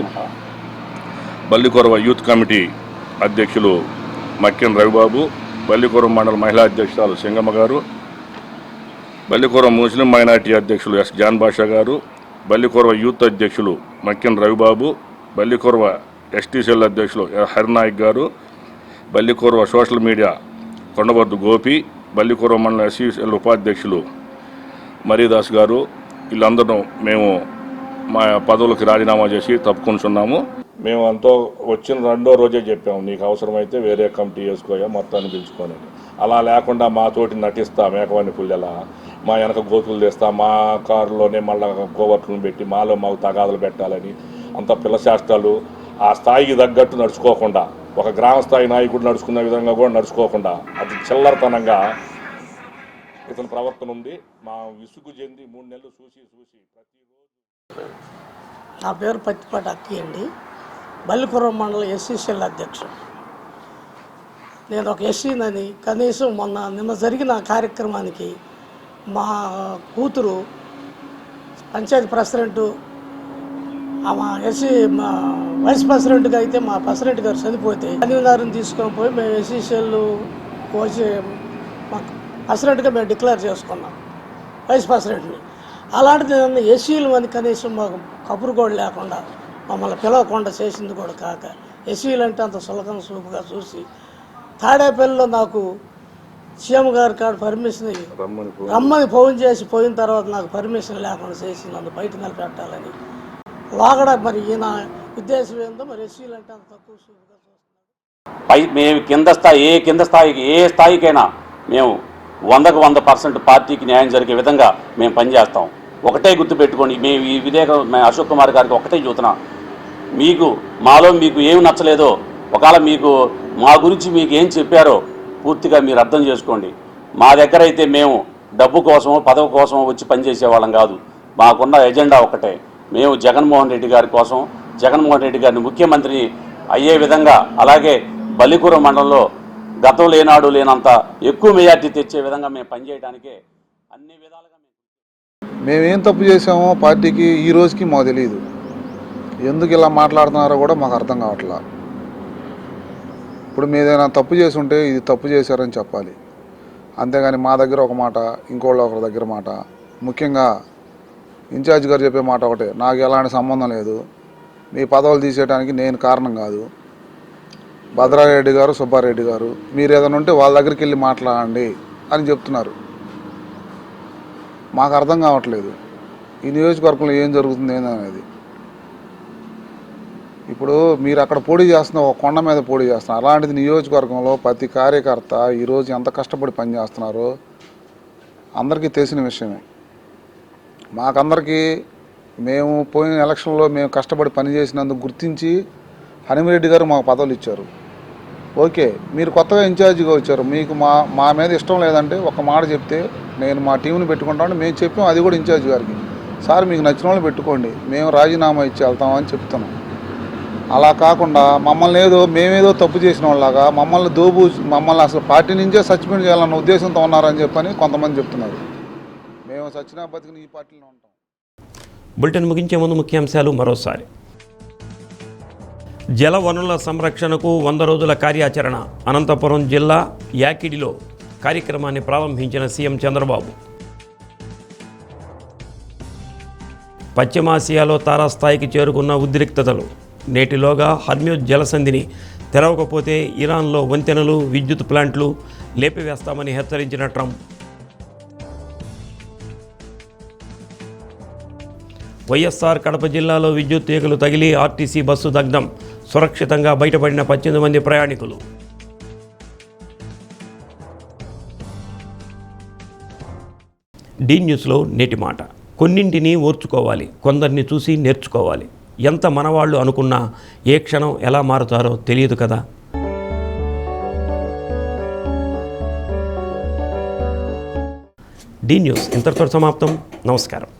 బల్లికురవ యూత్ కమిటీ అధ్యక్షులు మక్కిన రవిబాబు, బల్లికురం మండల మహిళా అధ్యక్షురాలు సింగమ్మ గారు, బల్లికురం ముస్లిం మైనార్టీ అధ్యక్షులు ఎస్ జాన్ బాషా గారు, బల్లికురవ యూత్ అధ్యక్షులు మక్కిన రవిబాబు, బల్లికురవ ఎస్టీసీఎల్ అధ్యక్షులు హరినాయక్ గారు, బల్లికురవ సోషల్ మీడియా కొండబొద్దు గోపి, బల్లికురవ మండల ఎస్సీసీఎల్ ఉపాధ్యక్షులు మరీదాస్ గారు, వీళ్ళందరూ మేము మా పదవులకు రాజీనామా చేసి తప్పుకుంటున్నాము. మేము అంతా వచ్చిన 2వ రోజే చెప్పాము, నీకు అవసరమైతే వేరే కమిటీ వేసుకోయా మొత్తాన్ని పిలుచుకొని. అలా లేకుండా మాతోటి నటిస్తా మేకవాణి పుల్లెలా మా వెనక గోతులు తెస్తా, మా కారులోనే మళ్ళీ కోవర్ట్లను పెట్టి మాలో మాకు తగాదులు పెట్టాలని అంత పిల్లశాస్త్రాలు ఆ స్థాయికి తగ్గట్టు నడుచుకోకుండా, ఒక గ్రామ స్థాయి నాయకుడు నడుచుకున్న విధంగా కూడా నడుచుకోకుండా అది చిల్లరతనంగా ఇతని ప్రవర్తన ఉంది. మా విసుగు చెంది 3 నెలలు చూసి ప్రతిరోజు. నా పేరు పత్తిపాటి అక్కయ్య అండి, బల్లికురం మండలం ఎస్సీసీఎల్ అధ్యక్షుడు. నేను ఒక ఎస్సీనని కనీసం నిన్న జరిగిన కార్యక్రమానికి మా కూతురు పంచాయతీ ప్రెసిడెంటు మా ఎస్సీ మా వైస్ ప్రెసిడెంట్గా అయితే మా ప్రెసిడెంట్ గారు చనిపోతే కన్వీనర్ని తీసుకొని పోయి మేము ఎస్సీసీఎల్ వచ్చి మా ప్రెసిడెంట్గా మేము డిక్లేర్ చేసుకున్నాం వైస్ ప్రెసిడెంట్ని. అలాంటిది నన్ను ఎస్సీలు అని కనీసం మాకు కబురు కూడా లేకుండా మమ్మల్ని పిలవకుండా చేసింది కూడా కాక ఎస్సీలు అంటే అంత సులకన సూపుగా చూసి తాడేపల్లిలో నాకు సీఎం గారి కాడ పర్మిషన్ రమ్మని ఫోన్ చేసి పోయిన తర్వాత నాకు పర్మిషన్ లేకుండా చేసి నన్ను బయట నిలబెట్టాలని లోగడ మరి ఈయన ఉద్దేశం ఏందో మరి ఎస్సీలు అంటే అంత తక్కువ సూపుగా చూస్తున్నారు. మేము కింద స్థాయికి ఏ స్థాయికైనా మేము 100% పార్టీకి న్యాయం జరిగే విధంగా మేము పనిచేస్తాం. ఒకటే గుర్తుపెట్టుకోండి, మేము ఈ మేము అశోక్ కుమార్ గారికి ఒకటే చూస్తున్నాం, మాలో మీకు ఏమి నచ్చలేదో, ఒకవేళ మా గురించి మీకు ఏం చెప్పారో పూర్తిగా మీరు అర్థం చేసుకోండి. మా దగ్గర అయితే మేము డబ్బు కోసమో పదవి కోసమో వచ్చి పనిచేసేవాళ్ళం కాదు. మాకున్న ఎజెండా ఒకటే, మేము జగన్మోహన్ రెడ్డి గారి కోసం, జగన్మోహన్ రెడ్డి గారిని ముఖ్యమంత్రి అయ్యే విధంగా, అలాగే బల్లికూర మండలంలో గతం లేనాడు లేనంత ఎక్కువ మెజార్టీ తెచ్చే విధంగా మేము పనిచేయడానికే అన్ని విధాలుగా మేమేం తప్పు చేసామో పార్టీకి ఈ రోజుకి మాకు తెలియదు. ఎందుకు ఇలా మాట్లాడుతున్నారో కూడా మాకు అర్థం కావట్లా. ఇప్పుడు మీరు ఏదైనా తప్పు చేసి ఉంటే ఇది తప్పు చేశారని చెప్పాలి, అంతేగాని మా దగ్గర ఒక మాట, ఒకరి దగ్గర మాట. ముఖ్యంగా ఇన్ఛార్జ్ గారు చెప్పే మాట ఒకటే, నాకు ఎలాంటి సంబంధం లేదు, మీ పదవులు తీసేయడానికి నేను కారణం కాదు. భద్రారెడ్డి గారు, సుబ్బారెడ్డి గారు, మీరు ఏదైనా ఉంటే వాళ్ళ దగ్గరికి వెళ్ళి మాట్లాడండి అని చెప్తున్నారు. మాకు అర్థం కావట్లేదు ఈ నియోజకవర్గంలో ఏం జరుగుతుంది ఏందనేది. ఇప్పుడు మీరు అక్కడ పోటీ చేస్తున్న ఒక కొండ మీద పోటీ చేస్తున్నారు, అలాంటిది నియోజకవర్గంలో ప్రతి కార్యకర్త ఈరోజు ఎంత కష్టపడి పనిచేస్తున్నారో అందరికీ తెలిసిన విషయమే. మాకందరికీ మేము పోయిన ఎలక్షన్లో మేము కష్టపడి పనిచేసినందుకు గుర్తించి హనుమిరెడ్డి గారు మాకు పదవులు ఇచ్చారు. ఓకే, మీరు కొత్తగా ఇన్ఛార్జిగా వచ్చారు, మీకు మా మీద ఇష్టం లేదంటే ఒక మాట చెప్తే నేను మా టీంని పెట్టుకుంటాను. మేము చెప్పాం అది కూడా ఇన్ఛార్జ్ గారికి, సార్ మీకు నచ్చిన వాళ్ళు పెట్టుకోండి, మేము రాజీనామా ఇచ్చి వెళ్తామని చెప్తున్నాం. అలా కాకుండా మేమేదో తప్పు చేసిన వాళ్ళలాగా మమ్మల్ని అసలు పార్టీ నుంచే సస్పెండ్ చేయాలన్న ఉద్దేశంతో ఉన్నారని చెప్పని కొంతమంది చెప్తున్నారు. మేము సచ్చినా బతికిన ఈ పార్టీలో ఉంటాం. బులెటిన్ ముగించే ముందు ముఖ్యాంశాలు మరోసారి. జల వనరుల సంరక్షణకు 100 రోజుల కార్యాచరణ. అనంతపురం జిల్లా యాకిడిలో కార్యక్రమాన్ని ప్రారంభించిన సీఎం చంద్రబాబు. పశ్చిమాసియాలో తారాస్థాయికి చేరుకున్న ఉద్రిక్తతలు. నేటిలోగా హర్మ్యూజ్ జలసంధిని తెరవకపోతే ఇరాన్లో వంతెనలు, విద్యుత్ ప్లాంట్లు లేపివేస్తామని హెచ్చరించిన ట్రంప్. వైఎస్ఆర్ కడప జిల్లాలో విద్యుత్ తీగలు తగిలి ఆర్టీసీ బస్సు దగ్ధం. సురక్షితంగా బయటపడిన 18 మంది ప్రయాణికులు. డి న్యూస్లో నేటి మాట. కొన్నింటిని ఓర్చుకోవాలి, కొందరిని చూసి నేర్చుకోవాలి. ఎంత మనవాళ్ళు అనుకున్నా ఏ క్షణం ఎలా మారుతారో తెలియదు కదా. డి న్యూస్ ఇంతటితో సమాప్తం. నమస్కారం.